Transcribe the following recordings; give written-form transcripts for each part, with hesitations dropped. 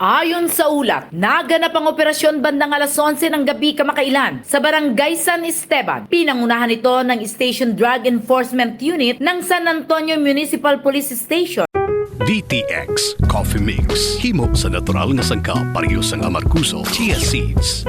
Ayon sa ulat, naganap ang operasyon bandang alas 11 ng gabi kamakailan sa Barangay San Esteban. Pinangunahan ito ng Station Drug Enforcement Unit ng San Antonio Municipal Police Station. DTX Coffee Mix. Himo sa natural nga sangka pareho sang amarkuso, chia seeds,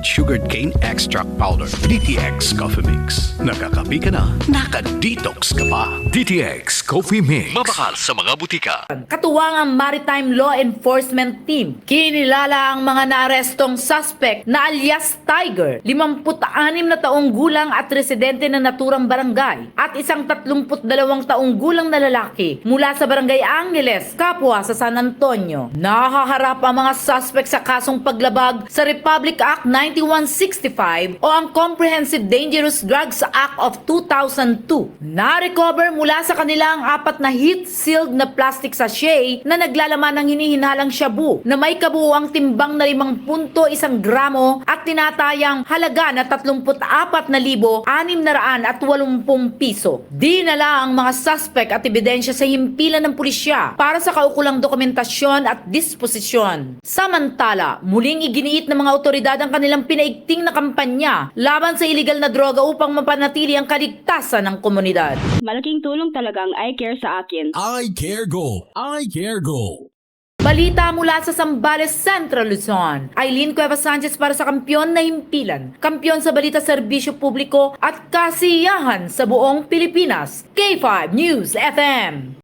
sugared cane extract powder. DTX Coffee Mix. Nakakapi ka na, naka-detox ka pa. DTX Coffee Mix. Mabakal sa mga butika. Katuwang ang Maritime Law Enforcement Team. Kinilala ang mga naarestong suspect na alias Tiger, 56 na taong gulang at residente ng naturang barangay, at isang 32 taong gulang na lalaki mula sa Barangay Angeles, Capua sa San Antonio. Nahaharap ang mga suspect sa kasong paglabag sa Republic Act 9165 o ang Comprehensive Dangerous Drugs Act of 2002. Na-recover mula sa kanila ang 4 na heat-sealed na plastic sachet na naglalaman ng hinihinalang shabu na may kabuuang timbang na 5.1 gramo at tinatayang halaga na 34,680 piso. Dinala ang mga suspect at ebidensya sa himpilan ng pulisya para sa kaukulang dokumentasyon at disposisyon. Samantala, muling iginiit ng mga otoridad ang kanilang pinaigting na kampanya laban sa iligal na droga upang mapanatili ang kaligtasan ng komunidad. Malaking tulong talaga ang eye care sa akin. I Care Go. I Care Go. Balita mula sa Zambales, Central Luzon. Aileen Cuevas Sanchez para sa Kampiyon na Himpilan. Kampiyon sa balita, serbisyo publiko at kasiyahan sa buong Pilipinas. K5 News FM.